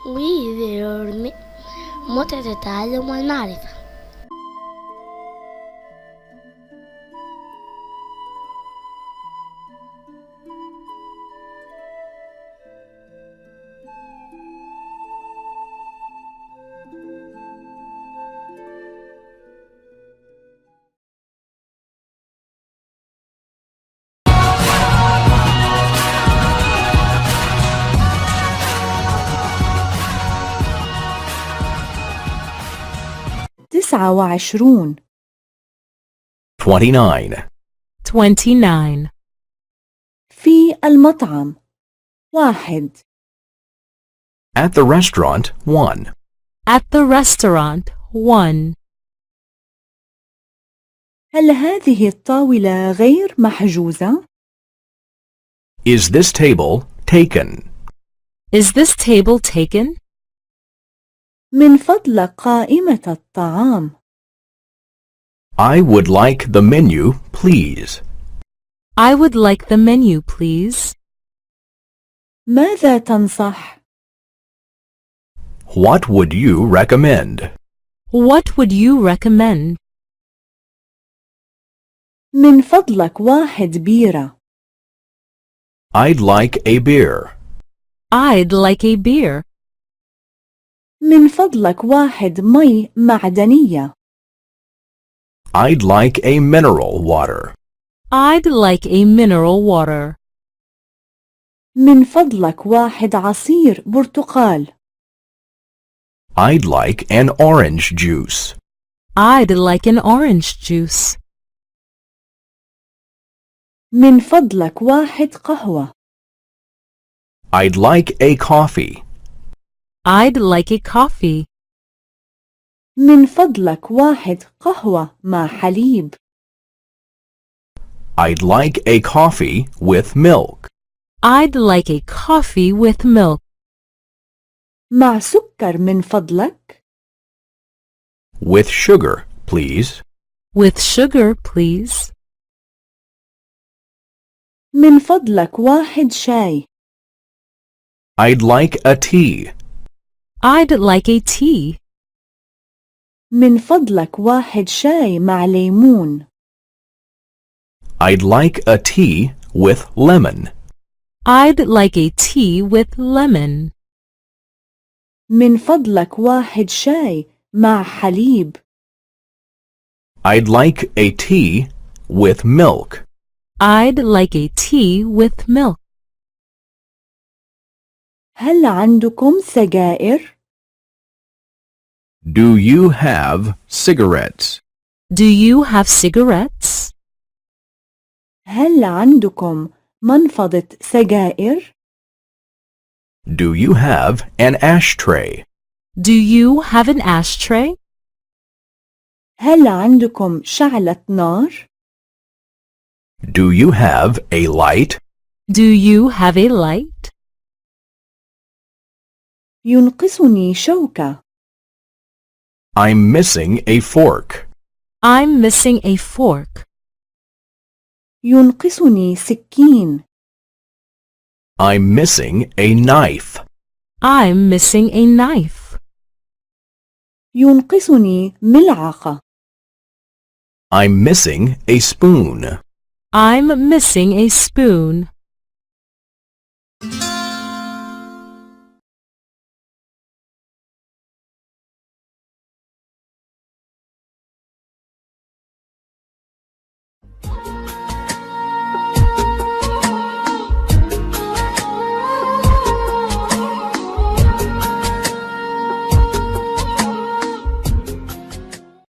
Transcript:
ويعلمك متعة التعلم والمعرفة. تسعة وعشرون 29. في المطعم. واحد. At the restaurant. 1. At the restaurant. 1. هل هذه الطاولة غير محجوزة؟ Is this table taken? Is this table taken? من فضلك قائمة الطعام. I would like the menu, please. I would like the menu, please. ماذا تنصح؟ What would you recommend? What would you recommend? من فضلك واحد بيرة. I'd like a beer. I'd like a beer. من فضلك واحد مي معدنية. I'd like a mineral water. I'd like a mineral water. من فضلك واحد عصير برتقال. I'd like an orange juice. I'd like an orange juice. من فضلك واحد قهوة. I'd like a coffee. I'd like a coffee. من فضلك واحد قهوة مع حليب. I'd like a coffee with milk. I'd like a coffee with milk. مع سكر من فضلك. With sugar, please. With sugar, please. من فضلك واحد شاي. I'd like a tea. I'd like a tea. من فضلك واحد شاي مع ليمون. I'd like a tea with lemon. I'd like a tea with lemon. من فضلك واحد شاي مع حليب. I'd like a tea with milk. I'd like a tea with milk. هل عندكم سجائر؟ Do you have cigarettes? Do you have cigarettes? هل عندكم منفضة سجائر؟ Do you have an ashtray? Do you have an ashtray? هل عندكم شعلة نار؟ Do you have a light? Do you have a light? ينقصني شوكة. I'm missing a fork. I'm missing a fork. ينقصني سكين. I'm missing a knife. I'm missing a knife. ينقصني ملعقة. I'm missing a spoon. I'm missing a spoon.